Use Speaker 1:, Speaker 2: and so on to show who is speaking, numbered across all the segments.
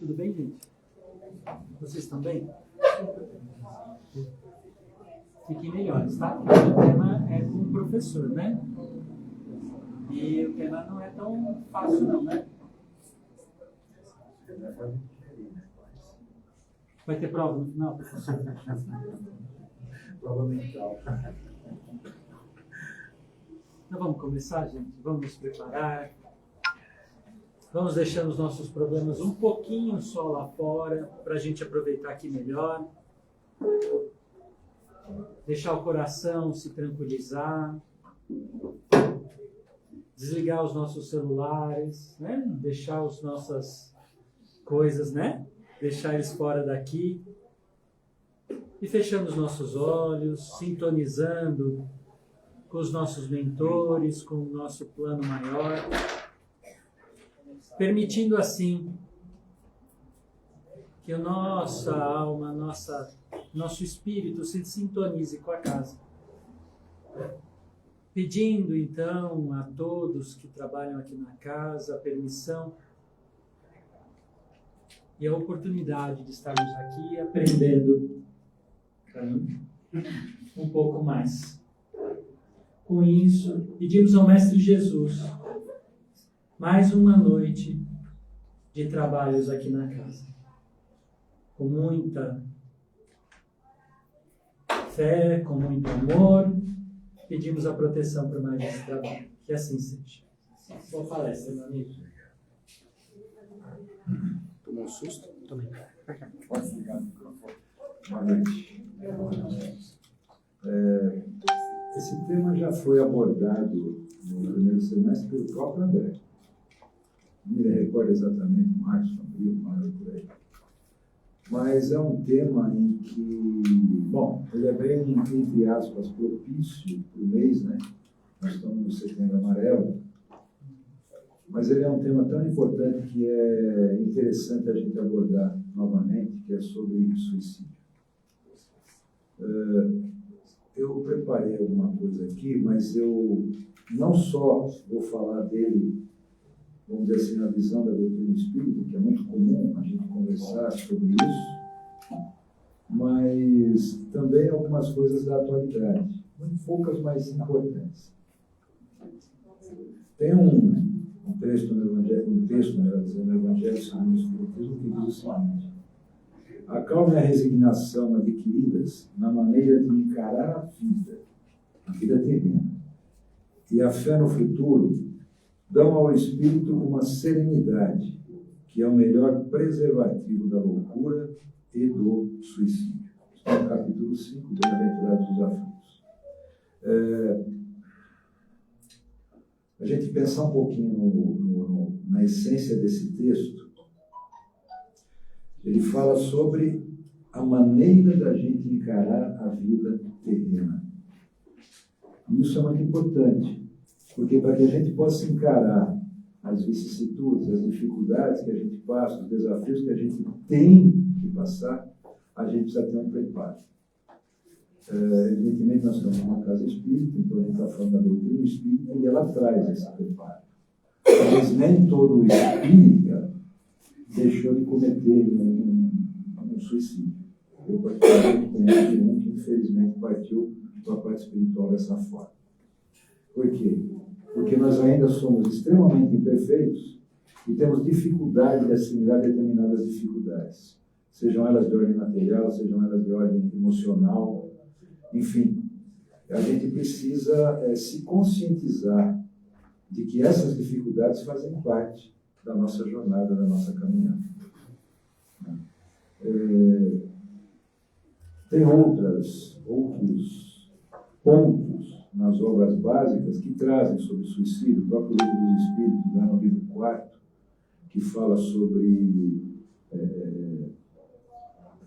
Speaker 1: Tudo bem, gente? Vocês estão bem? Fiquem melhores, tá? Porque o tema é com o professor, né? E o tema não é tão fácil não, né? Vai ter prova no final, professor?
Speaker 2: Prova mental.
Speaker 1: Então vamos começar, gente? Vamos nos preparar. Vamos deixando os nossos problemas um pouquinho só lá fora, para a gente aproveitar aqui melhor. Deixar o coração se tranquilizar. Desligar os nossos celulares, né? Deixar as nossas coisas, né? Deixar eles fora daqui. E fechando os nossos olhos, sintonizando com os nossos mentores, com o nosso plano maior. Permitindo assim que a nossa alma, nosso espírito se sintonize com a casa. Pedindo então a todos que trabalham aqui na casa a permissão e a oportunidade de estarmos aqui aprendendo um pouco mais. Com isso, pedimos ao Mestre Jesus mais uma noite de trabalhos aqui na casa. Com muita fé, com muito amor, pedimos a proteção por mais esse trabalho. Que assim seja. Boa palestra, meu amigo.
Speaker 2: Tomou um susto?
Speaker 1: Também.
Speaker 2: Pode ligar o microfone. Boa noite. Esse tema já foi abordado no primeiro semestre pelo próprio André. Não me recordo exatamente, março, abril, maio, por aí. Mas é um tema em que, bom, ele é bem, entre aspas, propício para o mês, né? Nós estamos no Setembro Amarelo. Mas ele é um tema tão importante que é interessante a gente abordar novamente, que é sobre suicídio. Eu preparei alguma coisa aqui, mas eu não só vou falar dele, vamos dizer assim, na visão da doutrina espírita, que é muito comum a gente conversar sobre isso, mas também algumas coisas da atualidade, muito poucas, mas importantes. Tem um texto no Evangelho, no Evangelho segundo o Espiritismo, que diz o seguinte: a calma e a resignação adquiridas na maneira de encarar a vida terrena, e a fé no futuro, dão ao espírito uma serenidade, que é o melhor preservativo da loucura e do suicídio. Está no capítulo 5, Bem-aventurados os aflitos. A gente pensar um pouquinho na essência desse texto, ele fala sobre a maneira da gente encarar a vida terrena. E isso é muito importante, porque para que a gente possa encarar as vicissitudes, as dificuldades que a gente passa, os desafios que a gente tem que passar, a gente precisa ter um preparo. Evidentemente, nós estamos numa casa espírita, então a gente está falando da doutrina espírita e ela traz esse preparo. Mas nem todo espírita deixou de cometer um suicídio. Eu, particularmente, conheço um que, infelizmente, partiu para a parte espiritual dessa forma. Por quê? Porque nós ainda somos extremamente imperfeitos e temos dificuldade de assimilar determinadas dificuldades, sejam elas de ordem material, sejam elas de ordem emocional, enfim. A gente precisa se conscientizar de que essas dificuldades fazem parte da nossa jornada, da nossa caminhada. Tem outros pontos nas obras básicas que trazem sobre suicídio. O próprio Livro dos Espíritos, lá no livro 4, que fala sobre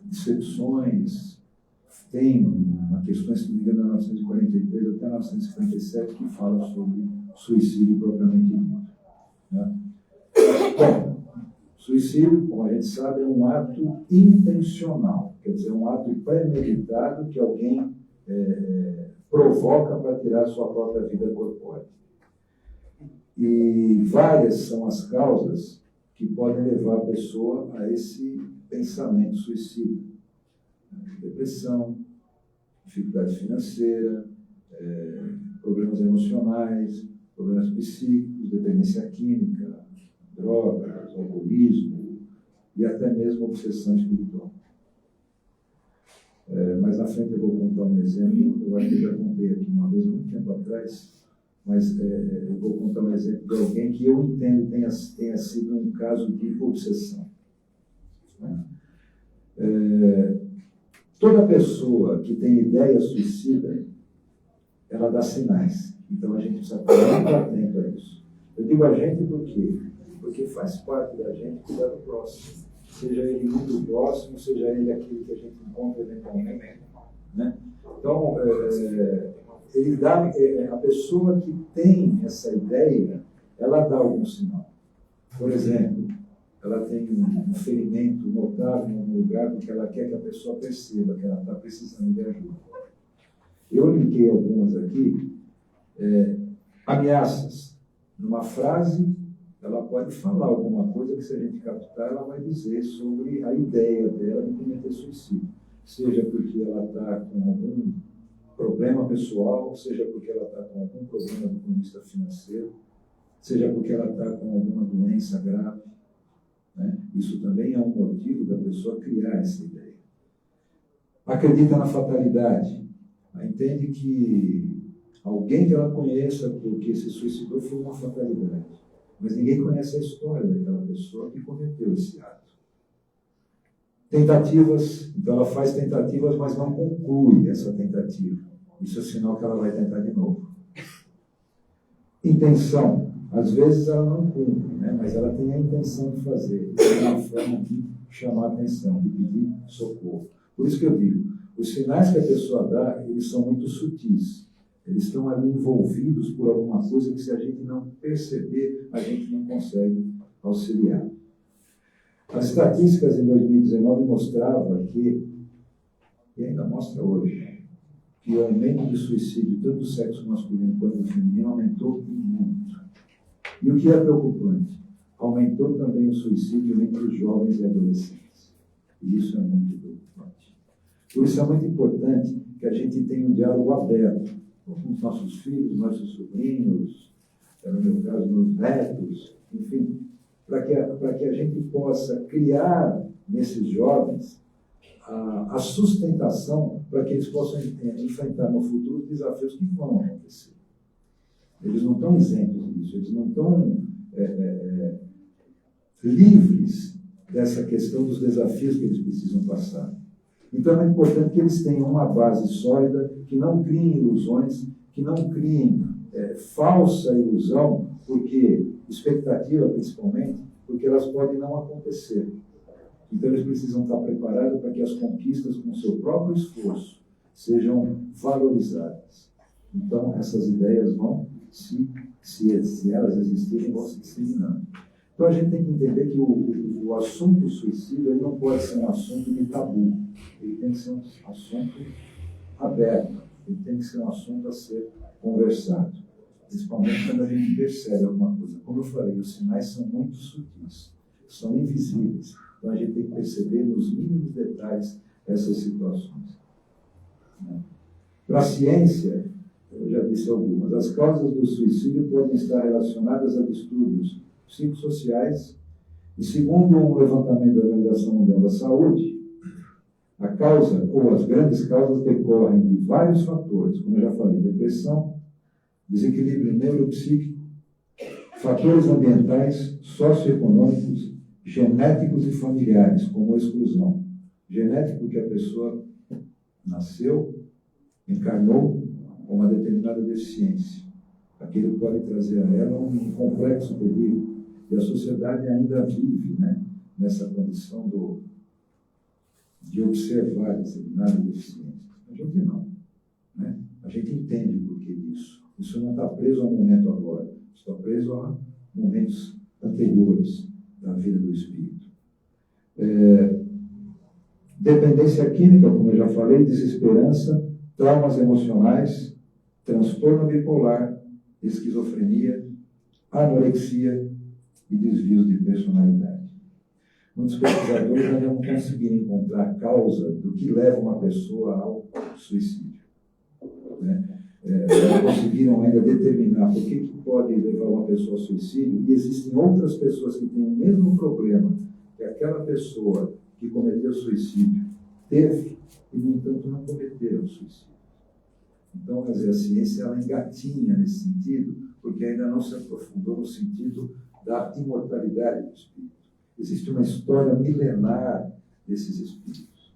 Speaker 2: decepções, tem uma questão, se não me engano, da 943 até 957, que fala sobre suicídio propriamente dito. Né? Bom, suicídio, como a gente sabe, é um ato intencional, quer dizer, um ato premeditado que alguém provoca para tirar sua própria vida corpórea. E várias são as causas que podem levar a pessoa a esse pensamento suicida. Depressão, dificuldade financeira, problemas emocionais, problemas psíquicos, dependência química, drogas, alcoolismo e até mesmo obsessão espiritual. Mas na frente eu vou contar um exemplo, eu acho que eu já contei aqui uma vez, muito tempo atrás, mas eu vou contar um exemplo de alguém que eu entendo tenha sido um caso de obsessão. Toda pessoa que tem ideia suicida, ela dá sinais. Então a gente precisa estar muito atento a isso. Eu digo a gente por quê? Porque faz parte da gente cuidar do próximo. Seja ele muito próximo, seja ele aquele que a gente encontra eventualmente. Né? Então, ele dá, a pessoa que tem essa ideia, ela dá algum sinal. Por exemplo, ela tem um ferimento notável em um lugar porque ela quer que a pessoa perceba que ela está precisando de ajuda. Eu linkei algumas aqui, ameaças. Numa frase, ela pode falar alguma coisa que, se a gente captar, ela vai dizer sobre a ideia dela de cometer suicídio. Seja porque ela está com algum problema pessoal, seja porque ela está com algum problema do ponto de vista financeiro, seja porque ela está com alguma doença grave. Né? Isso também é um motivo da pessoa criar essa ideia. Acredita na fatalidade. Ela entende que alguém que ela conheça porque se suicidou foi uma fatalidade. Mas ninguém conhece a história daquela pessoa que cometeu esse ato. Tentativas, então ela faz tentativas, mas não conclui essa tentativa. Isso é sinal que ela vai tentar de novo. Intenção. Às vezes ela não cumpre, né? Mas ela tem a intenção de fazer. É uma forma de chamar a atenção, de pedir socorro. Por isso que eu digo, os sinais que a pessoa dá, eles são muito sutis. Eles estão ali envolvidos por alguma coisa que, se a gente não perceber, a gente não consegue auxiliar. As estatísticas em 2019 mostravam que, e ainda mostra hoje, que o aumento de suicídio, tanto do sexo masculino quanto do feminino, aumentou muito. E o que é preocupante? Aumentou também o suicídio entre os jovens e adolescentes. E isso é muito preocupante. Por isso é muito importante que a gente tenha um diálogo aberto com os nossos filhos, nossos sobrinhos, no meu caso, meus netos, enfim, para que a gente possa criar nesses jovens a sustentação para que eles possam enfrentar no futuro os desafios que vão acontecer. Eles não estão isentos disso, eles não estão livres dessa questão dos desafios que eles precisam passar. Então é importante que eles tenham uma base sólida, que não criem ilusões, que não criem falsa ilusão, porque expectativa principalmente, porque elas podem não acontecer. Então eles precisam estar preparados para que as conquistas com seu próprio esforço sejam valorizadas. Então essas ideias vão, se elas existirem, vão se disseminando. Então a gente tem que entender que o assunto suicídio ele não pode ser um assunto de tabu. Ele tem que ser um assunto aberto. Ele tem que ser um assunto a ser conversado. Principalmente quando a gente percebe alguma coisa. Como eu falei, os sinais são muito sutis, são invisíveis. Então a gente tem que perceber nos mínimos detalhes essas situações. Para a ciência, eu já disse algumas, as causas do suicídio podem estar relacionadas a distúrbios psicossociais e, segundo um levantamento da Organização Mundial da Saúde, a causa ou as grandes causas decorrem de vários fatores, como eu já falei, depressão, desequilíbrio neuropsíquico, fatores ambientais, socioeconômicos, genéticos e familiares, como a exclusão. Genético, que a pessoa nasceu, encarnou com uma determinada deficiência. Aquilo pode trazer a ela um complexo terrível. E a sociedade ainda vive, né, nessa condição de observar determinadas deficiências. A gente não. Né? A gente entende o porquê disso. Isso não está preso ao momento agora. Está preso a momentos anteriores da vida do espírito. Dependência química, como eu já falei, desesperança, traumas emocionais, transtorno bipolar, esquizofrenia, anorexia e desvios de personalidade. muitos pesquisadores ainda não conseguiram encontrar a causa do que leva uma pessoa ao suicídio. Né? Não conseguiram ainda determinar por que pode levar uma pessoa ao suicídio, e existem outras pessoas que têm o mesmo problema que aquela pessoa que cometeu suicídio teve, e, no entanto, não cometeram suicídio. Então, quer dizer, a ciência ela engatinha nesse sentido, porque ainda não se aprofundou no sentido da imortalidade do espírito. Existe uma história milenar desses espíritos.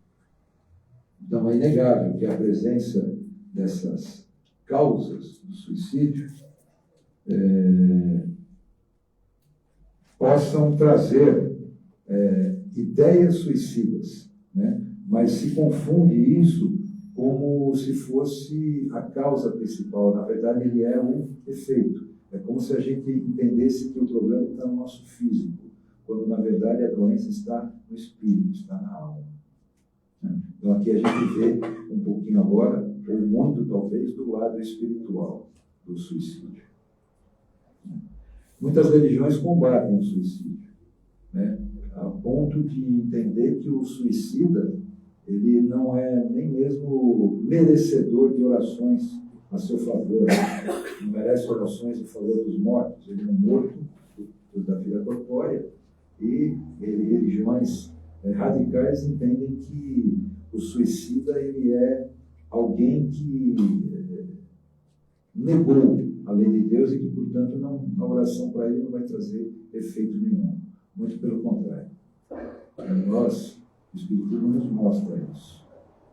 Speaker 2: Então, é inegável que a presença dessas causas do suicídio possam trazer ideias suicidas, né? Mas se confunde isso como se fosse a causa principal. Na verdade, ele é um efeito. É como se a gente entendesse que o problema está no nosso físico, quando, na verdade, a doença está no espírito, está na alma. Então, aqui a gente vê um pouquinho agora, ou muito, talvez, do lado espiritual do suicídio. Muitas religiões combatem o suicídio, né? A ponto de entender que o suicida ele não é nem mesmo merecedor de orações a seu favor, não merece orações em favor dos mortos, ele é um morto da vida corpórea, e religiões radicais entendem que o suicida ele é alguém que negou a lei de Deus e que, portanto, a oração para ele não vai trazer efeito nenhum. Muito pelo contrário. O Espiritismo nos mostra isso.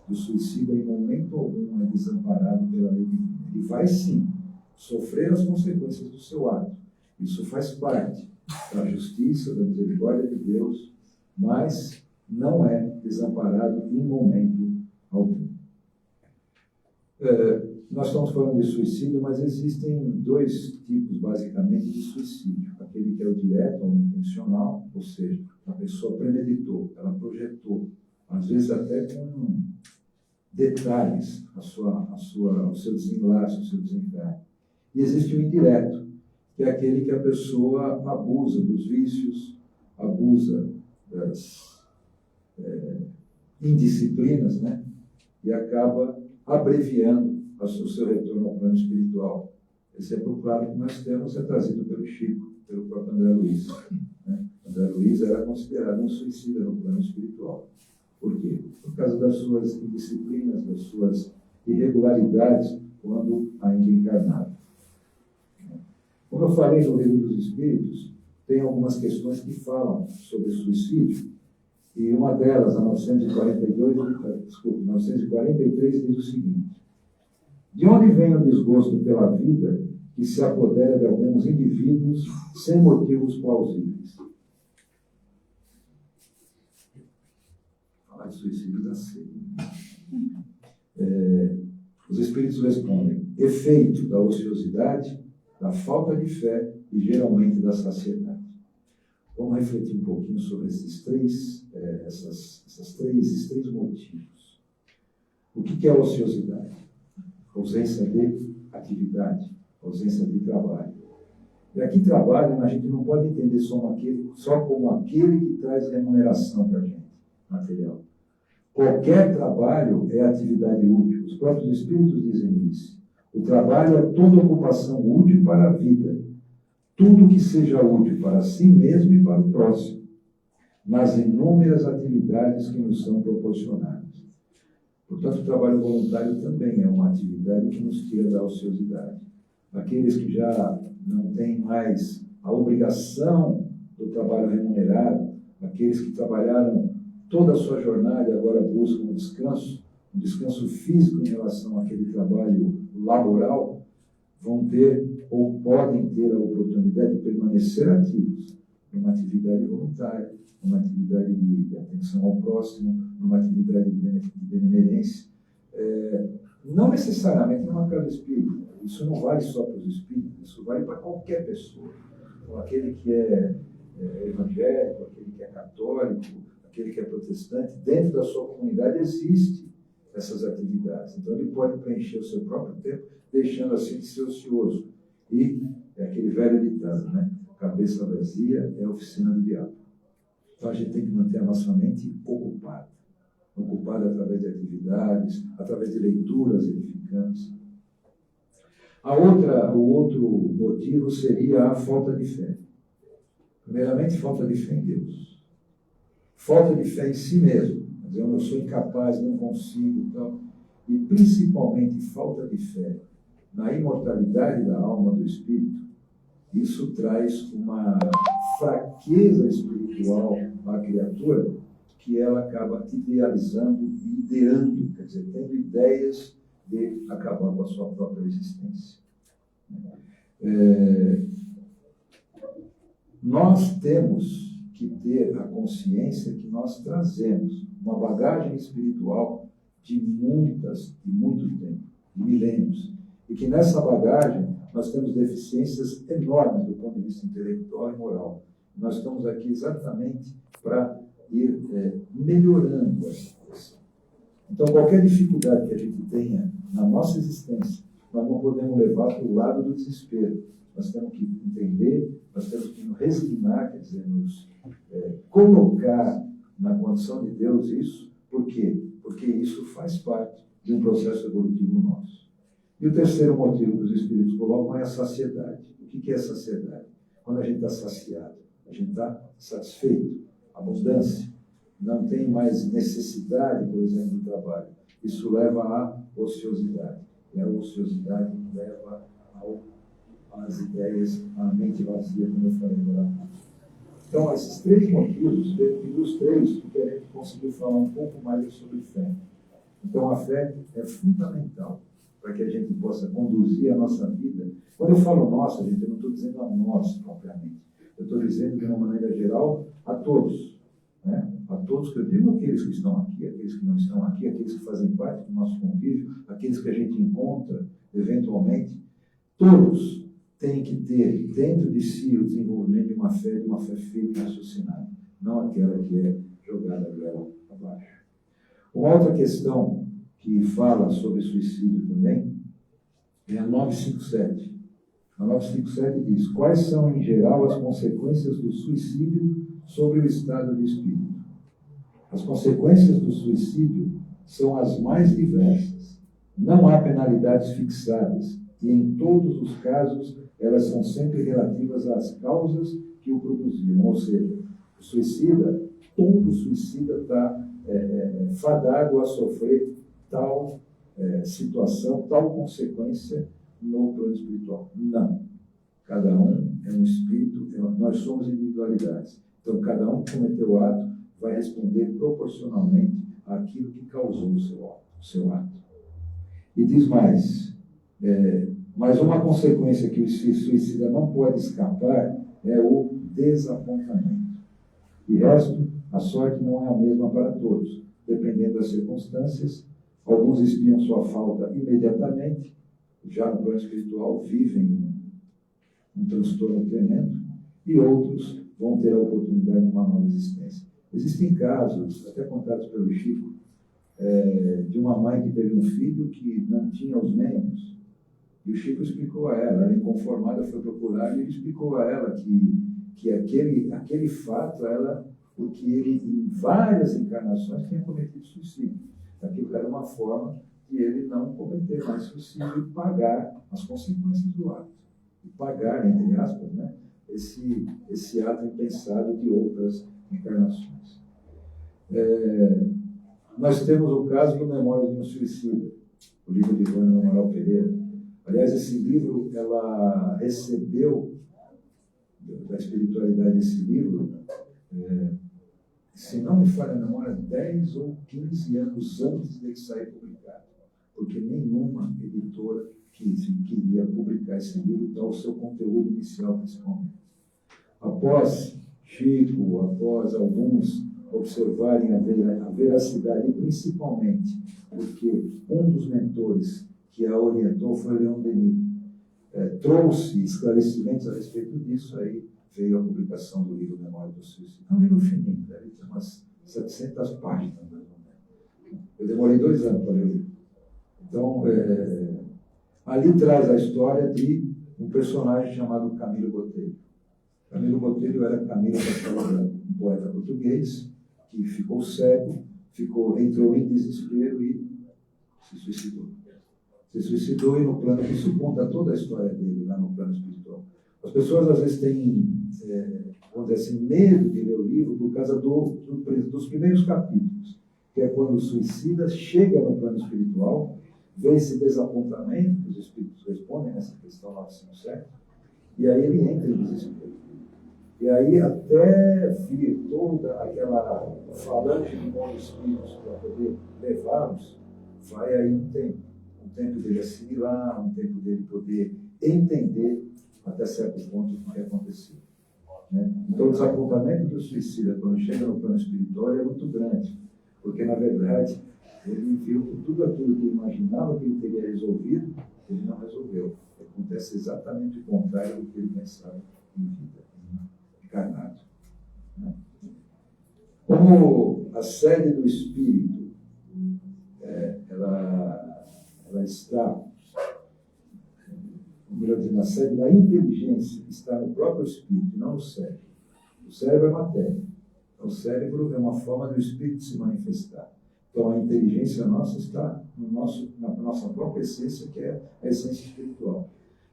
Speaker 2: O suicida, em momento algum, é desamparado pela lei divina. Ele vai, sim, sofrer as consequências do seu ato. Isso faz parte da justiça, da misericórdia de Deus, mas não é desamparado em momento algum. Nós estamos falando de suicídio, mas existem dois tipos, basicamente, de suicídio. Aquele que é o direto, ou intencional, ou seja, a pessoa premeditou, ela projetou, às vezes até com detalhes, o seu desenlace, o seu desencarne. E existe o indireto, que é aquele que a pessoa abusa dos vícios, abusa das indisciplinas, né? E acaba abreviando o seu retorno ao plano espiritual. Exemplo claro que nós temos é trazido pelo Chico, pelo próprio André Luiz. Né? André Luiz era considerado um suicida no plano espiritual. Por quê? Por causa das suas indisciplinas, das suas irregularidades, quando ainda encarnado. Como eu falei no Livro dos Espíritos, tem algumas questões que falam sobre suicídio, e uma delas, a 943, diz o seguinte: de onde vem o desgosto pela vida que se apodera de alguns indivíduos sem motivos plausíveis? Falar de suicídio da cedo. Os Espíritos respondem: efeito da ociosidade, da falta de fé e geralmente da saciedade. Vamos refletir um pouquinho sobre esses três motivos. O que é a ociosidade? Ausência de atividade, ausência de trabalho. E aqui trabalho a gente não pode entender só como aquele que traz remuneração para a gente, material. Qualquer trabalho é atividade útil. Os próprios Espíritos dizem isso. O trabalho é toda ocupação útil para a vida. Tudo que seja útil para si mesmo e para o próximo, nas inúmeras atividades que nos são proporcionadas. Portanto, o trabalho voluntário também é uma atividade que nos tira da ociosidade. Aqueles que já não têm mais a obrigação do trabalho remunerado, aqueles que trabalharam toda a sua jornada e agora buscam um descanso físico em relação àquele trabalho laboral, vão ter ou podem ter a oportunidade de permanecer ativos numa atividade voluntária, numa atividade de atenção ao próximo, numa atividade de benemerência. Não necessariamente numa casa espírita. Isso não vale só para os espíritos, isso vale para qualquer pessoa. Então, aquele que é evangélico, aquele que é católico, aquele que é protestante, dentro da sua comunidade existem essas atividades. Então, ele pode preencher o seu próprio tempo, deixando assim de ser ocioso. E é aquele velho ditado, né? Cabeça vazia é a oficina do diabo. Então a gente tem que manter a nossa mente ocupada através de atividades, através de leituras edificantes. O outro motivo seria a falta de fé. Primeiramente, falta de fé em Deus. Falta de fé em si mesmo. Dizendo, eu sou incapaz, não consigo. Então, e principalmente falta de fé na imortalidade da alma, do espírito. Isso traz uma fraqueza espiritual à criatura que ela acaba idealizando e ideando, quer dizer, tendo ideias de acabar com a sua própria existência. Nós temos que ter a consciência que nós trazemos uma bagagem espiritual de muito tempo, de milênios, e que nessa bagagem nós temos deficiências enormes do ponto de vista intelectual e moral. Nós estamos aqui exatamente para ir melhorando essa coisa. Então, qualquer dificuldade que a gente tenha na nossa existência, nós não podemos levar para o lado do desespero. Nós temos que entender, nós temos que nos resignar, quer dizer, nos colocar na condição de Deus isso. Por quê? Porque isso faz parte de um processo evolutivo nosso. E o terceiro motivo que os Espíritos colocam é a saciedade. O que é saciedade? Quando a gente está saciado, a gente está satisfeito, abundância, não tem mais necessidade, por exemplo, do trabalho. Isso leva à ociosidade. E a ociosidade leva às ideias, à mente vazia, como eu falei agora. Então, esses três motivos, e dos três, porque a gente conseguiu falar um pouco mais sobre fé. Então, a fé é fundamental para que a gente possa conduzir a nossa vida. Quando eu falo nossa, gente, eu não estou dizendo a nós propriamente. Eu estou dizendo, de uma maneira geral, a todos. Né? A todos que eu digo, aqueles que estão aqui, aqueles que não estão aqui, aqueles que fazem parte do nosso convívio, aqueles que a gente encontra, eventualmente, todos têm que ter dentro de si o desenvolvimento de uma fé firme e raciocinada, não aquela que é jogada goela abaixo. Uma outra questão que fala sobre suicídio também é a 957. A 957 diz: quais são, em geral, as consequências do suicídio sobre o estado de espírito? As consequências do suicídio são as mais diversas. Não há penalidades fixadas e, em todos os casos, elas são sempre relativas às causas que o produziram. Ou seja, o suicida, todo suicida está fadado a sofrer tal situação, tal consequência no plano espiritual. Não. Cada um é um espírito, nós somos individualidades. Então, cada um que cometeu o ato vai responder proporcionalmente àquilo que causou o seu ato. E diz mais, mas uma consequência que o suicida não pode escapar é o desapontamento. De resto, a sorte não é a mesma para todos. Dependendo das circunstâncias, alguns espiam sua falta imediatamente, já no plano espiritual vivem um transtorno tremendo, e outros vão ter a oportunidade de uma nova existência. Existem casos, até contados pelo Chico, de uma mãe que teve um filho que não tinha os meios, e o Chico explicou a ela inconformada, foi procurar, e ele explicou a ela que aquele fato, porque ele, em várias encarnações, tinha cometido suicídio. Aquilo era uma forma de ele não cometer mais suicídio e pagar as consequências do ato. E pagar, entre aspas, né, esse ato impensado de outras encarnações. Nós temos o caso do Memórias de um Suicida, o livro de Ivânia Amaral Pereira. Aliás, esse livro, ela recebeu da espiritualidade esse livro, se não me falha a memória, 10 ou 15 anos antes de sair publicado, porque nenhuma editora queria publicar esse livro, dar o seu conteúdo inicial, principalmente. Após Chico, após alguns observarem a veracidade, principalmente porque um dos mentores que a orientou foi Leon Denis, trouxe esclarecimentos a respeito disso, aí veio a publicação do livro Memória do Suicídio. É um livro fininho, deve ter umas 700 páginas, mais ou menos. Eu demorei 2 anos para ler o livro. Então, ali traz a história de um personagem chamado Camilo Botelho. Camilo Botelho era Camilo Castelo Branco. um poeta português que ficou cego, entrou em desespero e se suicidou. Se suicidou e no plano, isso conta toda a história dele lá no plano espiritual. As pessoas às vezes têm, vamos dizer assim, medo de ler o livro por causa dos primeiros capítulos, que é quando o suicida chega no plano espiritual, vê esse desapontamento, que os espíritos respondem nessa questão 957, e aí ele entra em desespero. E aí até vir toda aquela falange de bons espíritos para poder levá-los, vai aí um tempo dele assimilar, um tempo dele poder entender até certo ponto o que aconteceu. Né? Então o desapontamento do suicida quando chega no plano espiritual é muito grande, porque na verdade ele viu que tudo aquilo que ele imaginava que ele teria resolvido, ele não resolveu. Acontece exatamente o contrário do que ele pensava em vida, encarnado. Né? Como a sede do espírito, ela está, melhor dizendo, a sede da inteligência está no próprio espírito, não no cérebro. O cérebro é matéria. Então, o cérebro é uma forma do espírito se manifestar. Então, a inteligência nossa está na nossa própria essência, que é a essência espiritual.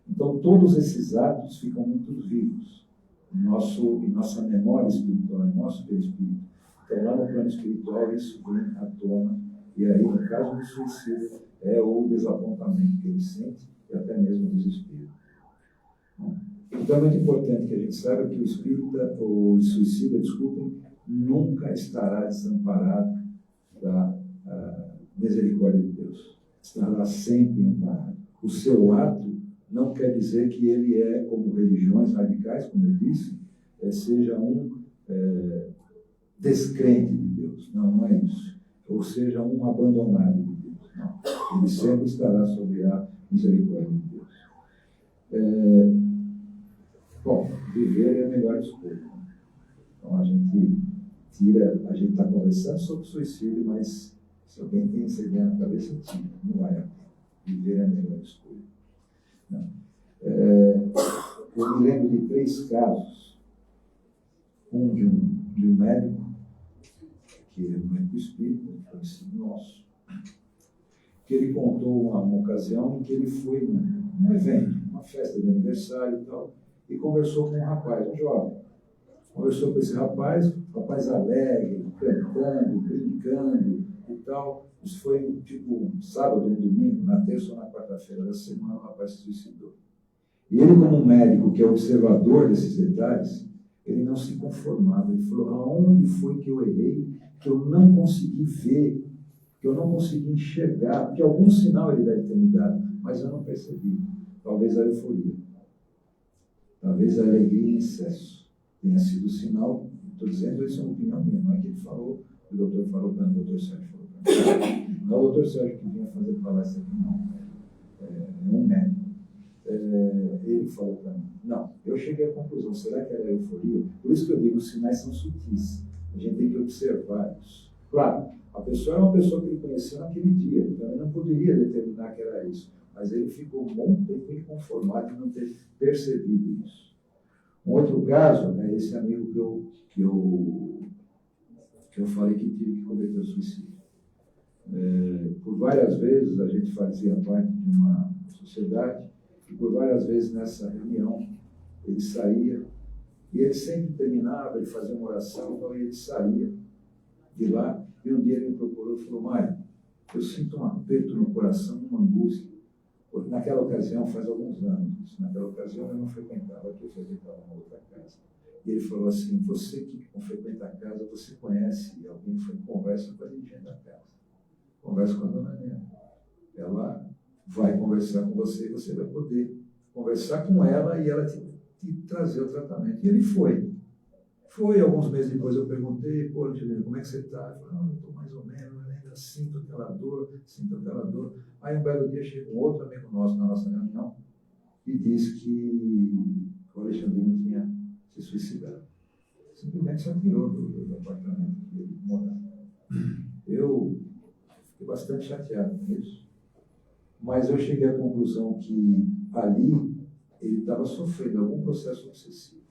Speaker 2: Então, todos esses atos ficam muito vivos em nossa memória espiritual, em nosso perispírito. Então, lá no plano espiritual, isso vem à tona. E aí, no caso do suicídio, é o desapontamento que ele sente e até mesmo o desespero. Então, é muito importante que a gente saiba que o suicida, nunca estará desamparado da misericórdia de Deus. Estará sempre amparado. O seu ato não quer dizer que ele é, como religiões radicais, como eu disse, seja um descrente de Deus. Não, não é isso. Ou seja, um abandonado de Deus. Não. Ele sempre estará sob a misericórdia de Deus. Bom, viver é a melhor escolha. Então a gente está conversando sobre suicídio, mas se alguém tem essa ideia na cabeça, não vai a viver é a melhor escolha. Não. Eu me lembro de 3 casos. Um de um médico, que é um médico espírita, conhecido nosso, que ele contou uma ocasião em que ele foi num evento, uma festa de aniversário e tal, e conversou com um rapaz, um jovem. Conversou com esse rapaz alegre, cantando, brincando e tal. Isso foi tipo um sábado, um domingo, na terça ou na quarta-feira da semana, o rapaz se suicidou. E ele, como médico, que é observador desses detalhes, ele não se conformava. Ele falou, aonde foi que eu errei, que eu não consegui ver, que eu não consegui enxergar, porque algum sinal ele deve ter me dado, mas eu não percebi. Talvez a euforia. Talvez a alegria em excesso tenha sido o sinal. Estou dizendo isso é uma opinião minha, não é que ele falou, o doutor falou para mim, o doutor Sérgio falou para mim. Não é o doutor Sérgio que vinha fazer palestra aqui, não. É um médico. Ele falou para mim. Não, eu cheguei à conclusão, será que era euforia? Por isso que eu digo, os sinais são sutis. A gente tem que observar isso. Claro, a pessoa era uma pessoa que ele conheceu naquele dia, então ele não poderia determinar que era isso. Mas ele ficou um bom tempo inconformado de não ter percebido isso. Um outro caso é esse amigo que eu falei que tive que cometer suicídio. Por várias vezes a gente fazia parte de uma sociedade e por várias vezes nessa reunião ele saía e ele sempre terminava, ele fazia uma oração, então ele saía de lá e um dia ele me procurou e falou, Mário, eu sinto um aperto no coração, uma angústia. Porque naquela ocasião, faz alguns anos, naquela ocasião eu não frequentava aqui, eu frequentava uma outra casa. E ele falou assim, você que não frequenta a casa, você conhece alguém, conversa com a dirigente da casa. Conversa com a dona Nena. Ela vai conversar com você e você vai poder conversar com ela e ela te trazer o tratamento. E ele foi. Foi, alguns meses depois eu perguntei, pô, Juliano, como é que você está? Ele falou, eu estou mais ou menos, eu ainda sinto aquela dor. Aí um belo dia chega um outro amigo nosso na nossa reunião e disse que o Alexandrino tinha se suicidado. Simplesmente se atirou do apartamento que ele morava. Eu fiquei bastante chateado com isso, mas eu cheguei à conclusão que ali ele estava sofrendo algum processo obsessivo.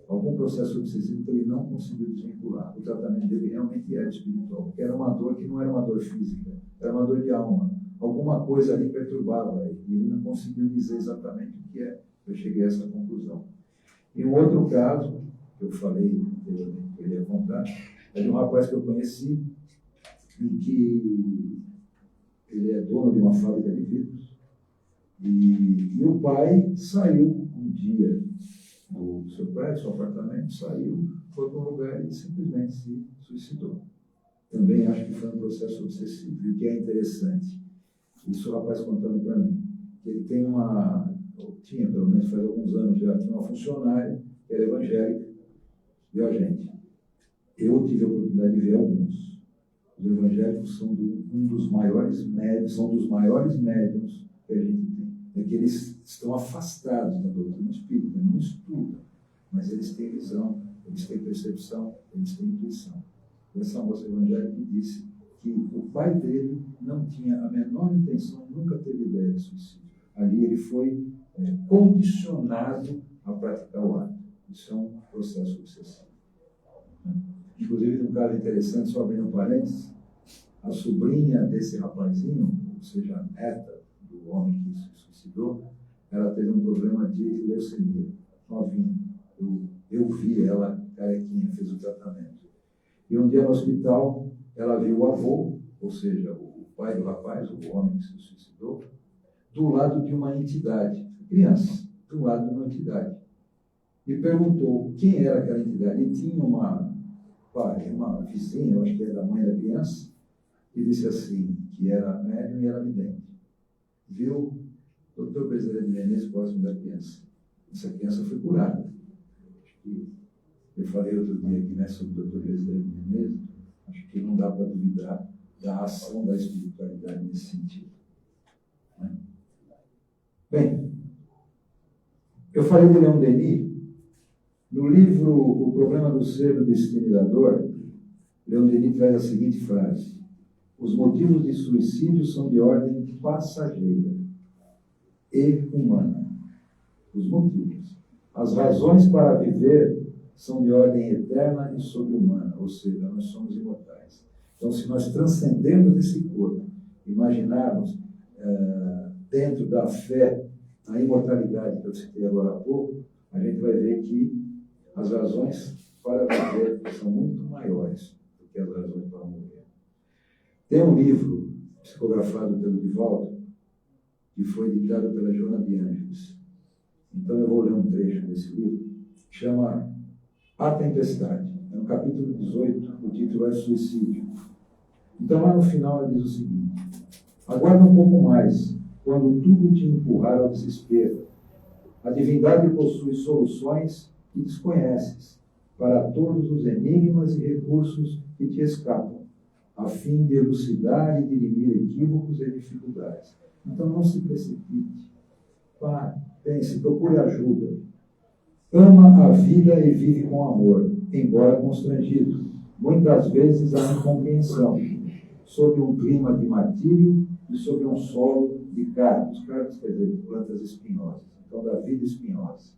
Speaker 2: algum processo obsessivo que ele não conseguiu desvincular. O tratamento dele realmente era espiritual, porque era uma dor que não era uma dor física, era uma dor de alma. Alguma coisa ali perturbava ele, e ele não conseguiu dizer exatamente o que é. Eu cheguei a essa conclusão. E um outro caso, que eu falei anteriormente, que eu ia contar, é de um rapaz que eu conheci, em que ele é dono de uma fábrica de vidros, e o pai saiu um dia do seu prédio, do seu apartamento, saiu, foi para um lugar e simplesmente se suicidou. Também acho que foi um processo obsessivo. E o que é interessante, isso o rapaz contando para mim, que ele tem tinha pelo menos faz alguns anos já, tinha uma funcionária que era evangélica, viu a gente? Eu tive a oportunidade de ver alguns. Os evangélicos são um dos maiores médios, são dos maiores médiums que a gente tem. É que eles estão afastados da doutrina espírita, não estudam, mas eles têm visão, eles têm percepção, eles têm intuição. Essa moça evangélica me disse que o pai dele não tinha a menor intenção, nunca teve ideia de suicídio. Ali ele foi condicionado a praticar o ato. Isso é um processo obsessivo. Inclusive, um caso interessante, só abrindo parênteses, a sobrinha desse rapazinho, ou seja, a neta do homem que se suicidou, ela teve um problema de leucemia, novinha. Eu vi ela carequinha, fez o tratamento. E um dia no hospital, ela viu o avô, ou seja, o pai do rapaz, o homem que se suicidou, do lado de uma entidade, criança, do lado de uma entidade. E perguntou quem era aquela entidade. E tinha uma vizinha, eu acho que era da mãe da criança, que disse assim, que era médium e era vidente. Viu o Dr. Bezerra de Menezes próximo da criança. Essa criança foi curada. Eu falei outro dia aqui, né, sobre o Dr. Bezerra de Menezes, acho que não dá para duvidar da ação da espiritualidade nesse sentido. Né? Bem, eu falei de Leon Denis. No livro O Problema do Ser, do Destino e da Dor, Leon Denis traz a seguinte frase: os motivos de suicídio são de ordem passageira e humana. Os motivos. As razões para viver são de ordem eterna e sobre-humana, ou seja, nós somos imortais. Então, se nós transcendemos esse corpo, imaginarmos dentro da fé a imortalidade que eu citei agora há pouco, a gente vai ver que as razões para viver são muito maiores do que as razões para morrer. Tem um livro psicografado pelo Divaldo, que foi editado pela Joana de Ângeles. Então eu vou ler um trecho desse livro, que chama A Tempestade. É no capítulo 18, o título é Suicídio. Então lá no final ela diz o seguinte: aguarda um pouco mais, quando tudo te empurrar ao desespero. A divindade possui soluções que desconheces, para todos os enigmas e recursos que te escapam, a fim de elucidar e dirimir equívocos e dificuldades. Então não se precipite. Pare, pense, procure ajuda. Ama a vida e vive com amor, embora constrangido. Muitas vezes há incompreensão, sob um clima de martírio e sob um solo de cardos. Cardos quer dizer plantas espinhosas. Então, da vida espinhosa.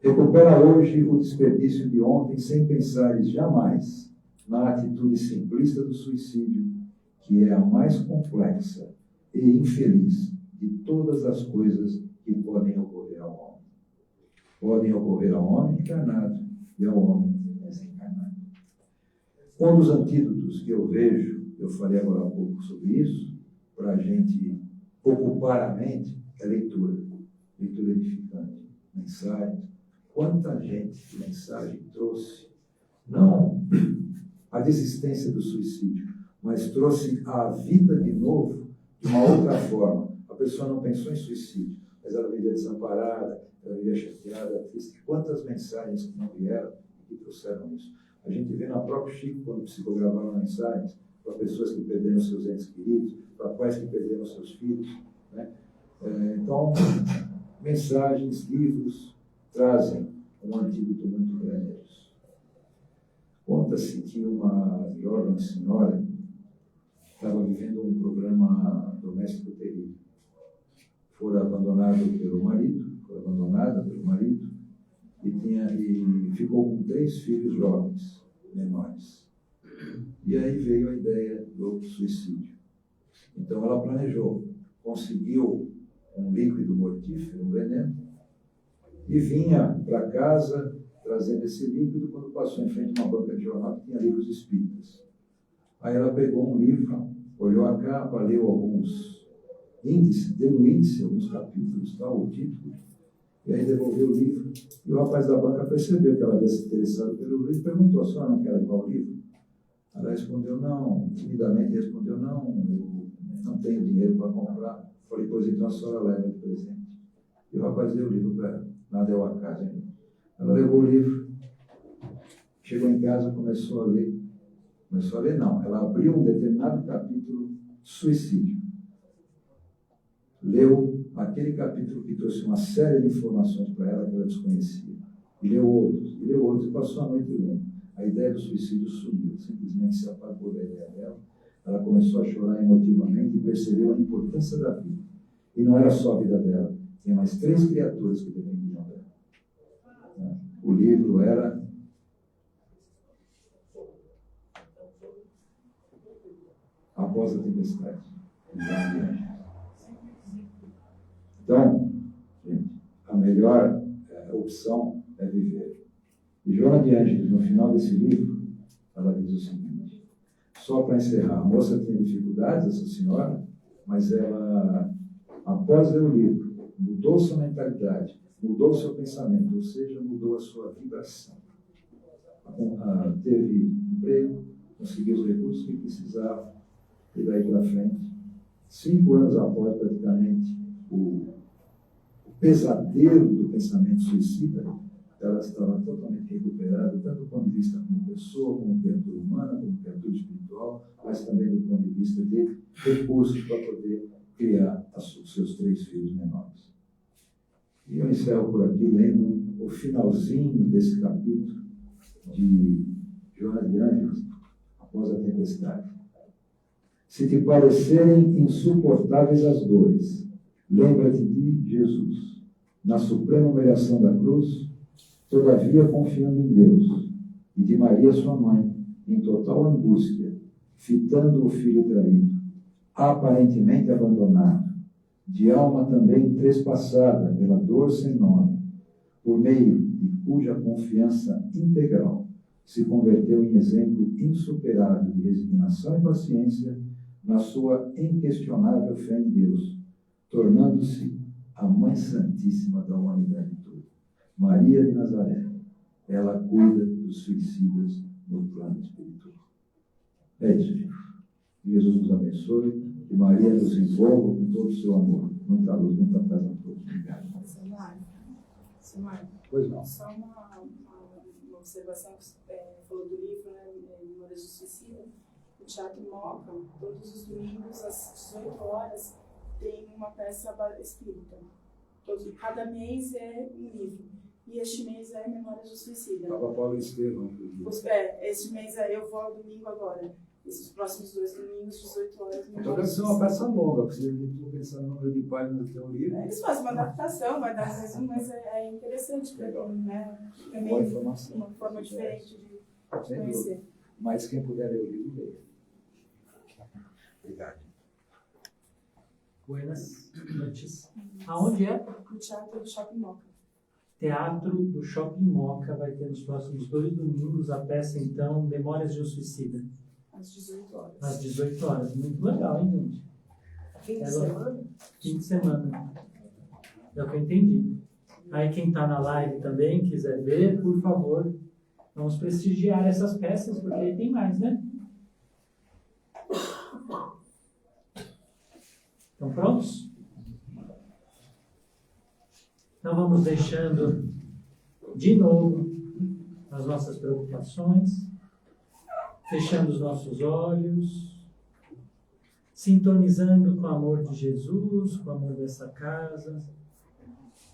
Speaker 2: Recupera hoje o desperdício de ontem sem pensares jamais na atitude simplista do suicídio, que é a mais complexa e infeliz de todas as coisas que podem ocorrer ao homem. Podem ocorrer ao homem encarnado e ao homem desencarnado. Um dos antídotos que eu vejo, eu falei agora há pouco sobre isso, para a gente ocupar a mente, é leitura. Leitura edificante, mensagens. Quanta gente de mensagem trouxe, não a desistência do suicídio, mas trouxe a vida de novo de uma outra forma. A pessoa não pensou em suicídio, mas ela vivia desamparada, ela vivia chateada, triste. Quantas mensagens que não vieram e que trouxeram isso? A gente vê na própria Chico, quando psicografava mensagens para pessoas que perderam seus entes queridos, para pais que perderam seus filhos. Né? Então, mensagens, livros trazem um antídoto muito grande a isso. Conta-se que uma jovem senhora estava vivendo um problema doméstico terrível. Foi abandonada pelo marido, e e ficou com 3 filhos jovens, menores. E aí veio a ideia do suicídio. Então ela planejou, conseguiu um líquido mortífero, um veneno, e vinha para casa trazendo esse líquido quando passou em frente a uma banca de jornal que tinha livros espíritas. Aí ela pegou um livro, olhou a capa, leu alguns índices, deu um índice, alguns capítulos, tal, o título, e aí devolveu o livro. E o rapaz da banca percebeu que ela havia se interessado pelo livro e perguntou: a senhora não quer levar o livro? Ela respondeu não, timidamente respondeu não, eu não tenho dinheiro para comprar. Falei: pois então a senhora leva de presente. E o rapaz deu o livro para ela, nada é o acaso. Ela levou o livro, chegou em casa, começou a ler. Começou a ler não, ela abriu um determinado capítulo, suicídio. Leu aquele capítulo que trouxe uma série de informações para ela que ela desconhecia. E leu outros, e passou a noite lendo. A ideia do suicídio sumiu, simplesmente se apagou da ideia dela. Ela começou a chorar emotivamente e percebeu a importância da vida. E não era só a vida dela, tinha mais 3 criaturas que dependiam dela. O livro era Após a Tempestade. Então, gente, a melhor opção é viver. E Joana de Ângeles, no final desse livro, ela diz o seguinte: só para encerrar, a moça tinha dificuldades, essa senhora, mas ela, após ler o livro, mudou sua mentalidade, mudou seu pensamento, ou seja, mudou a sua vibração. Teve emprego, conseguiu os recursos que precisava, e daí para frente, 5 anos após praticamente o pesadelo do pensamento suicida, ela estava totalmente recuperada, tanto do ponto de vista como pessoa, como criatura humana, como criatura espiritual, mas também do ponto de vista de recursos para poder criar os seus 3 filhos menores. E eu encerro por aqui lendo o finalzinho desse capítulo de Joana de Ângeles, Após a Tempestade. Se te parecerem insuportáveis as dores, lembra-te de Jesus, na suprema humilhação da cruz, todavia confiando em Deus, e de Maria sua mãe, em total angústia, fitando o filho traído, aparentemente abandonado, de alma também trespassada pela dor sem nome, por meio de cuja confiança integral se converteu em exemplo insuperável de resignação e paciência na sua inquestionável fé em Deus, tornando-se a Mãe Santíssima da humanidade toda. Maria de Nazaré, ela cuida dos suicidas no plano espiritual. É isso, gente. Jesus nos abençoe e Maria nos envolva com todo o seu amor. Muita luz, muita paz a todos. Obrigado.
Speaker 3: Samar,
Speaker 2: Pois não.
Speaker 3: só uma observação que você falou do livro, né, Memórias do Suicida. O Teatro Moca, todos os domingos, às 18 horas, tem uma peça espírita. Cada mês é um livro. E este mês é Memórias do Suicida.
Speaker 2: Estava Paulo Estevam.
Speaker 3: Este mês eu vou ao domingo agora. Esses próximos 2 domingos, 18 horas.
Speaker 2: Então deve ser uma peça longa, porque você estou pensando no número de páginas do teu livro.
Speaker 3: Eles fazem uma adaptação, vai dar um resumo, mas é interessante para quem, né?
Speaker 2: Boa informação.
Speaker 3: Uma forma diferente de conhecer.
Speaker 2: Mas quem puder ler o livro, leia. Obrigado.
Speaker 1: Buenas noites. Aonde é?
Speaker 3: No Teatro do Shopping Moca.
Speaker 1: Teatro do Shopping Moca vai ter nos próximos 2 domingos a peça, então, Memórias de um Suicida.
Speaker 3: Às 18 horas.
Speaker 1: Às 18 horas. Muito legal, hein, gente?
Speaker 3: Fim de semana?
Speaker 1: Fim de semana. É o que eu entendi. Aí quem está na live também, quiser ver, por favor, vamos prestigiar essas peças, porque aí tem mais, né? Estão prontos? Então vamos deixando de novo as nossas preocupações, fechando os nossos olhos, sintonizando com o amor de Jesus, com o amor dessa casa,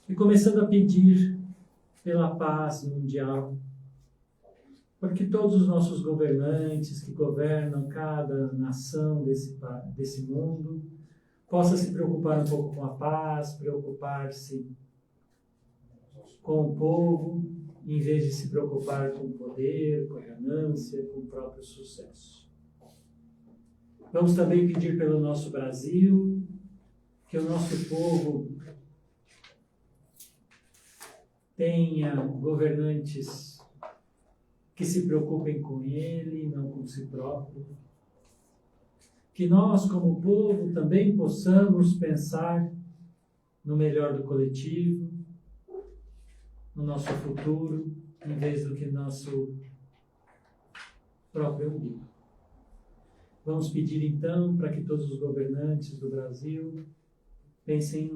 Speaker 1: e começando a pedir pela paz mundial, porque todos os nossos governantes que governam cada nação desse mundo possa se preocupar um pouco com a paz, preocupar-se com o povo em vez de se preocupar com o poder, com a ganância, com o próprio sucesso. Vamos também pedir pelo nosso Brasil, que o nosso povo tenha governantes que se preocupem com ele, não com si próprio. Que nós, como povo, também possamos pensar no melhor do coletivo, no nosso futuro, em vez do que nosso próprio umbigo. Vamos pedir, então, para que todos os governantes do Brasil pensem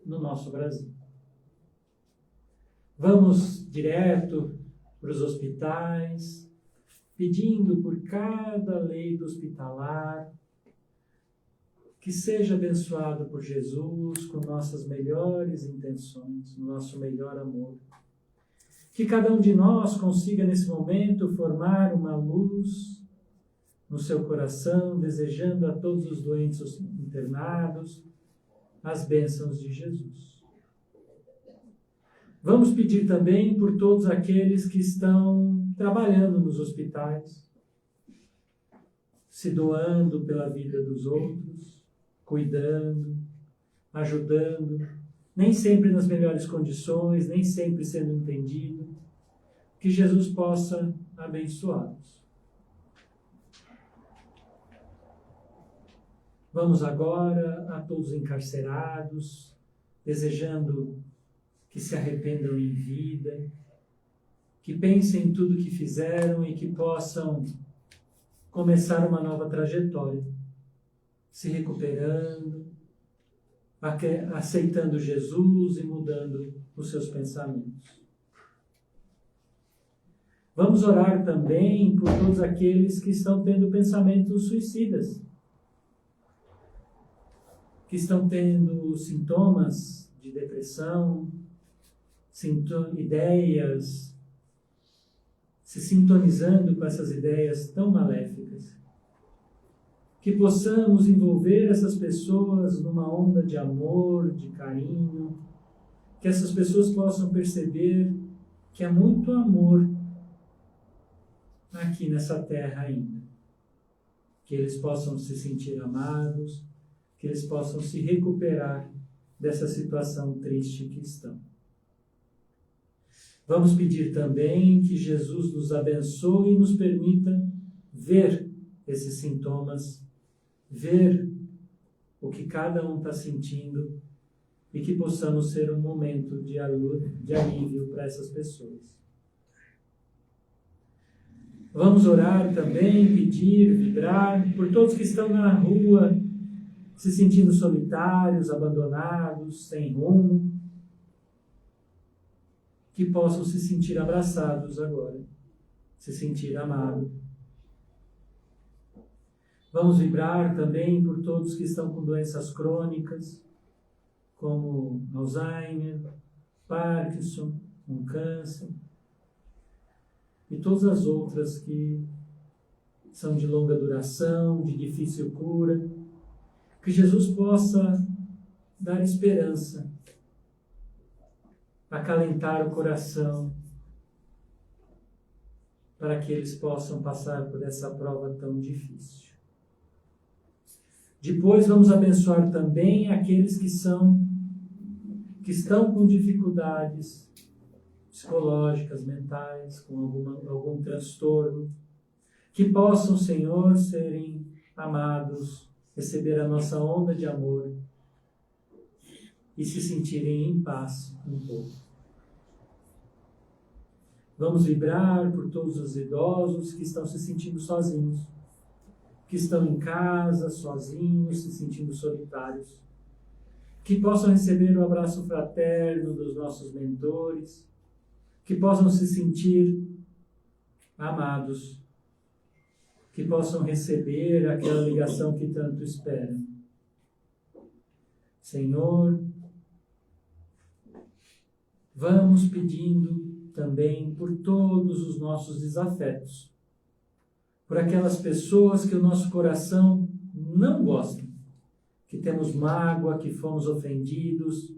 Speaker 1: no nosso Brasil. Vamos direto para os hospitais, pedindo por cada leito hospitalar que seja abençoado por Jesus com nossas melhores intenções, nosso melhor amor. Que cada um de nós consiga, nesse momento, formar uma luz no seu coração, desejando a todos os doentes internados as bênçãos de Jesus. Vamos pedir também por todos aqueles que estão trabalhando nos hospitais, se doando pela vida dos outros, cuidando, ajudando, nem sempre nas melhores condições, nem sempre sendo entendido, que Jesus possa abençoá-los. Vamos agora a todos os encarcerados, desejando que se arrependam em vida, que pensem em tudo que fizeram e que possam começar uma nova trajetória, se recuperando, aceitando Jesus e mudando os seus pensamentos. Vamos orar também por todos aqueles que estão tendo pensamentos suicidas, que estão tendo sintomas de depressão, ideias, se sintonizando com essas ideias tão maléficas. Que possamos envolver essas pessoas numa onda de amor, de carinho, que essas pessoas possam perceber que há muito amor aqui nessa terra ainda. Que eles possam se sentir amados, que eles possam se recuperar dessa situação triste que estão. Vamos pedir também que Jesus nos abençoe e nos permita ver esses sintomas, ver o que cada um está sentindo e que possamos ser um momento de alívio para essas pessoas. Vamos orar também, pedir, vibrar por todos que estão na rua, se sentindo solitários, abandonados, sem rumo, que possam se sentir abraçados agora, se sentir amados. Vamos vibrar também por todos que estão com doenças crônicas, como Alzheimer, Parkinson, um câncer, e todas as outras que são de longa duração, de difícil cura. Que Jesus possa dar esperança, acalentar o coração, para que eles possam passar por essa prova tão difícil. Depois vamos abençoar também aqueles que estão com dificuldades psicológicas, mentais, com algum transtorno, que possam, Senhor, serem amados, receber a nossa onda de amor e se sentirem em paz um pouco. Vamos vibrar por todos os idosos que estão se sentindo sozinhos, que estão em casa, sozinhos, se sentindo solitários, que possam receber o abraço fraterno dos nossos mentores, que possam se sentir amados, que possam receber aquela ligação que tanto esperam. Senhor, vamos pedindo também por todos os nossos desafetos, por aquelas pessoas que o nosso coração não gosta, que temos mágoa, que fomos ofendidos,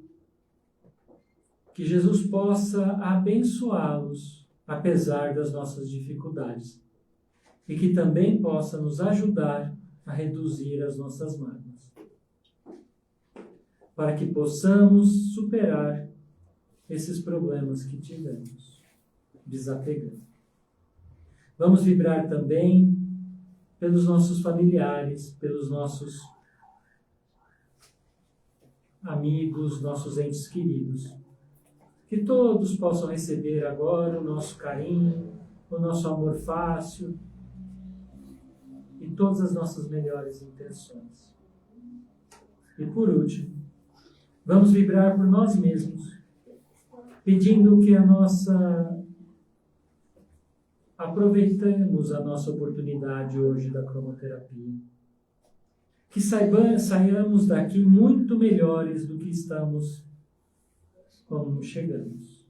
Speaker 1: Que Jesus possa abençoá-los, apesar das nossas dificuldades. E que também possa nos ajudar a reduzir as nossas mágoas. Para que possamos superar esses problemas que tivemos, desapegando. Vamos vibrar também pelos nossos familiares, pelos nossos amigos, nossos entes queridos. Que todos possam receber agora o nosso carinho, o nosso amor fácil e todas as nossas melhores intenções. E por último, vamos vibrar por nós mesmos, pedindo que aproveitemos a nossa oportunidade hoje da cromoterapia. Que saiamos daqui muito melhores do que estamos como chegamos.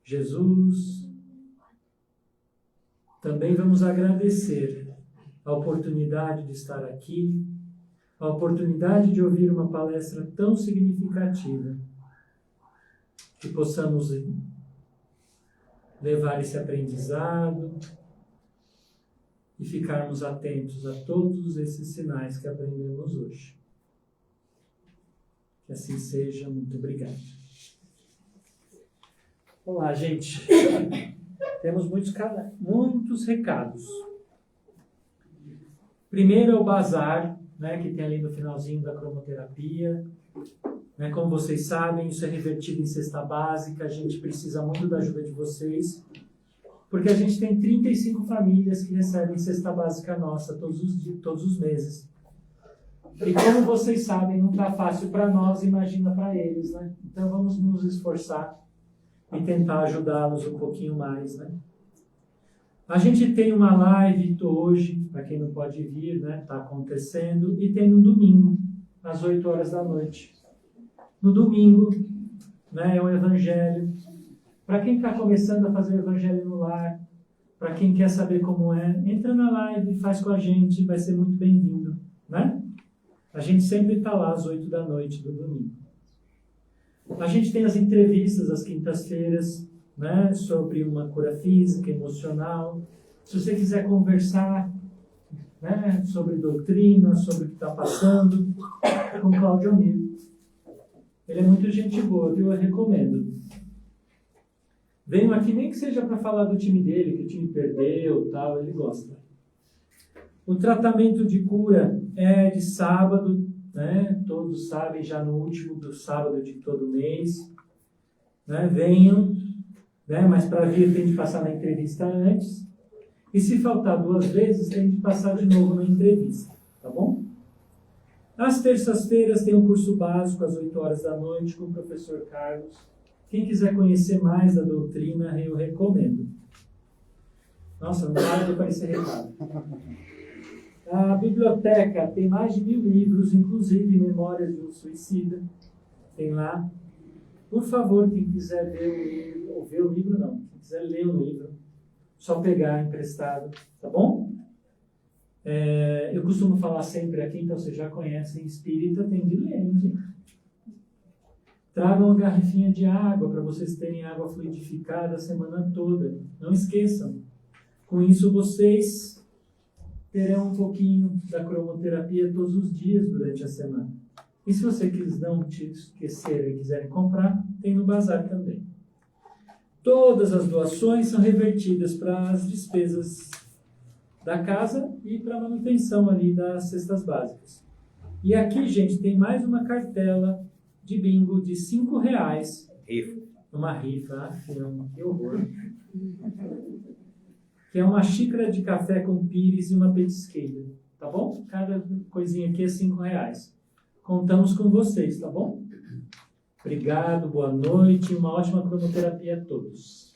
Speaker 1: Jesus, também vamos agradecer a oportunidade de estar aqui, a oportunidade de ouvir uma palestra tão significativa, que possamos levar esse aprendizado e ficarmos atentos a todos esses sinais que aprendemos hoje. Que assim seja. Muito obrigado. Olá, gente. Temos muitos recados. Primeiro é o bazar, né, que tem ali no finalzinho da cromoterapia. Como vocês sabem, isso é revertido em cesta básica. A gente precisa muito da ajuda de vocês, porque a gente tem 35 famílias que recebem cesta básica nossa todos os meses. E como vocês sabem, não está fácil para nós, imagina para eles, né? Então vamos nos esforçar e tentar ajudá-los um pouquinho mais, né? A gente tem uma live hoje, para quem não pode vir, né? Está acontecendo, e tem no domingo, às 8 horas da noite. No domingo, né, é o Evangelho. Para quem está começando a fazer o Evangelho no lar, para quem quer saber como é, entra na live, faz com a gente, vai ser muito bem-vindo, né? A gente sempre está lá às 8 da noite do domingo. A gente tem as entrevistas às quintas-feiras, né, sobre uma cura física, emocional. Se você quiser conversar, né, sobre doutrina, sobre o que está passando, com o Cláudio Amir. Ele é muito gente boa, viu? Eu recomendo. Venham aqui, nem que seja para falar do time dele, que o time perdeu, tal, ele gosta. O tratamento de cura é de sábado, né? Todos sabem, já no último do sábado de todo mês. Né? Venham, né? Mas para vir tem de passar na entrevista antes. E se faltar 2 vezes, tem de passar de novo na entrevista, tá bom? Às terças-feiras tem um curso básico às 8 horas da noite com o professor Carlos. Quem quiser conhecer mais da doutrina, eu recomendo. Nossa, não para de aparecer recado. A biblioteca tem mais de 1000 livros, inclusive Memórias de um Suicida. Tem lá. Por favor, quem quiser ver o livro, ou ver o livro não, quem quiser ler o livro, só pegar emprestado, tá bom? Eu costumo falar sempre aqui, então vocês já conhecem, espírita tem de ler, hein, gente? Tragam uma garrafinha de água para vocês terem água fluidificada a semana toda. Não esqueçam. Com isso, vocês terão um pouquinho da cromoterapia todos os dias durante a semana. E se vocês não esquecerem e quiserem comprar, tem no bazar também. Todas as doações são revertidas para as despesas da casa e para a manutenção ali das cestas básicas. E aqui, gente, tem mais uma cartela de bingo de R$5.
Speaker 4: Rifa.
Speaker 1: Uma rifa, que horror. Que é uma xícara de café com pires e uma petisqueira, tá bom? Cada coisinha aqui é R$5. Contamos com vocês, tá bom? Obrigado, boa noite e uma ótima cromoterapia a todos.